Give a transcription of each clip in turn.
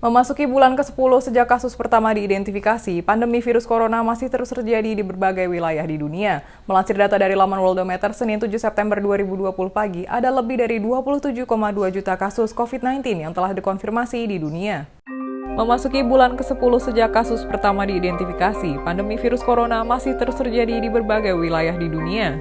Memasuki bulan ke-10 sejak kasus pertama diidentifikasi, pandemi virus corona masih terus terjadi di berbagai wilayah di dunia. Melansir data dari laman Worldometer, Senin 7 September 2020 pagi, ada lebih dari 27,2 juta kasus COVID-19 yang telah dikonfirmasi di dunia. Memasuki bulan ke-10 sejak kasus pertama diidentifikasi, pandemi virus corona masih terus terjadi di berbagai wilayah di dunia.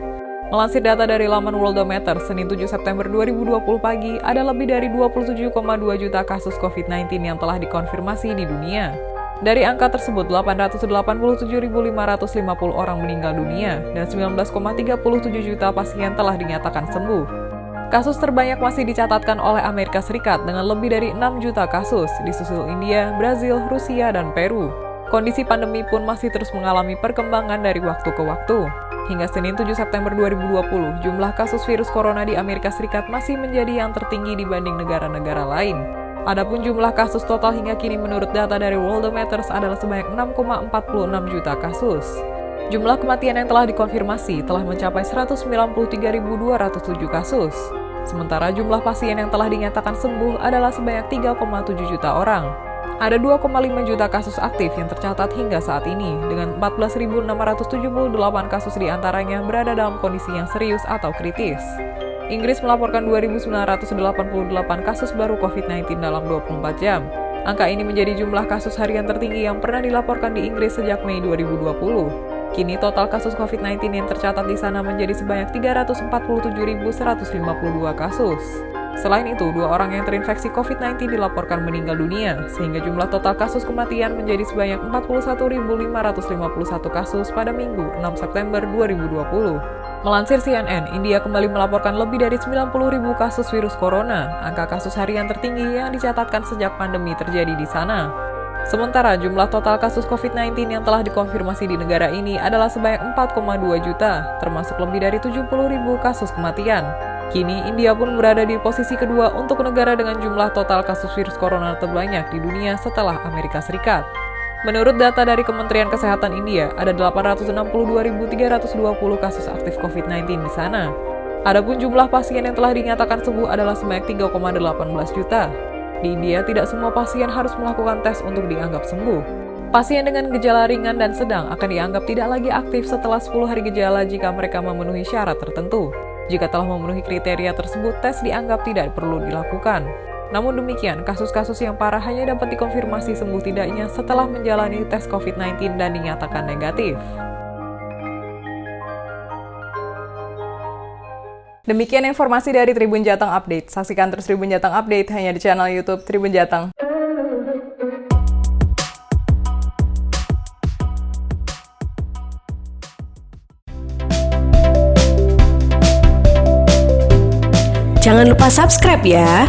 Melansir data dari laman Worldometer, Senin 7 September 2020 pagi, ada lebih dari 27,2 juta kasus COVID-19 yang telah dikonfirmasi di dunia. Dari angka tersebut, 887.550 orang meninggal dunia dan 19,37 juta pasien telah dinyatakan sembuh. Kasus terbanyak masih dicatatkan oleh Amerika Serikat dengan lebih dari 6 juta kasus, disusul India, Brazil, Rusia, dan Peru. Kondisi pandemi pun masih terus mengalami perkembangan dari waktu ke waktu. Hingga Senin 7 September 2020, jumlah kasus virus corona di Amerika Serikat masih menjadi yang tertinggi dibanding negara-negara lain. Adapun jumlah kasus total hingga kini menurut data dari Worldometer adalah sebanyak 6,46 juta kasus. Jumlah kematian yang telah dikonfirmasi telah mencapai 193.207 kasus. Sementara jumlah pasien yang telah dinyatakan sembuh adalah sebanyak 3,7 juta orang. Ada 2,5 juta kasus aktif yang tercatat hingga saat ini, dengan 14.678 kasus diantaranya berada dalam kondisi yang serius atau kritis. Inggris melaporkan 2.988 kasus baru COVID-19 dalam 24 jam. Angka ini menjadi jumlah kasus harian tertinggi yang pernah dilaporkan di Inggris sejak Mei 2020. Kini total kasus COVID-19 yang tercatat di sana menjadi sebanyak 347.152 kasus. Selain itu, 2 orang yang terinfeksi COVID-19 dilaporkan meninggal dunia, sehingga jumlah total kasus kematian menjadi sebanyak 41.551 kasus pada Minggu 6 September 2020. Melansir CNN, India kembali melaporkan lebih dari 90.000 kasus virus corona, angka kasus harian tertinggi yang dicatatkan sejak pandemi terjadi di sana. Sementara jumlah total kasus COVID-19 yang telah dikonfirmasi di negara ini adalah sebanyak 4,2 juta, termasuk lebih dari 70.000 kasus kematian. Kini, India pun berada di posisi kedua untuk negara dengan jumlah total kasus virus corona terbanyak di dunia setelah Amerika Serikat. Menurut data dari Kementerian Kesehatan India, ada 862.320 kasus aktif COVID-19 di sana. Adapun jumlah pasien yang telah dinyatakan sembuh adalah sebanyak 3,18 juta. Di India, tidak semua pasien harus melakukan tes untuk dianggap sembuh. Pasien dengan gejala ringan dan sedang akan dianggap tidak lagi aktif setelah 10 hari gejala jika mereka memenuhi syarat tertentu. Jika telah memenuhi kriteria tersebut, tes dianggap tidak perlu dilakukan. Namun demikian, kasus-kasus yang parah hanya dapat dikonfirmasi sembuh tidaknya setelah menjalani tes COVID-19 dan dinyatakan negatif. Demikian informasi dari Tribun Jateng Update. Saksikan terus Tribun Jateng Update hanya di channel YouTube Tribun Jateng. Jangan lupa subscribe ya.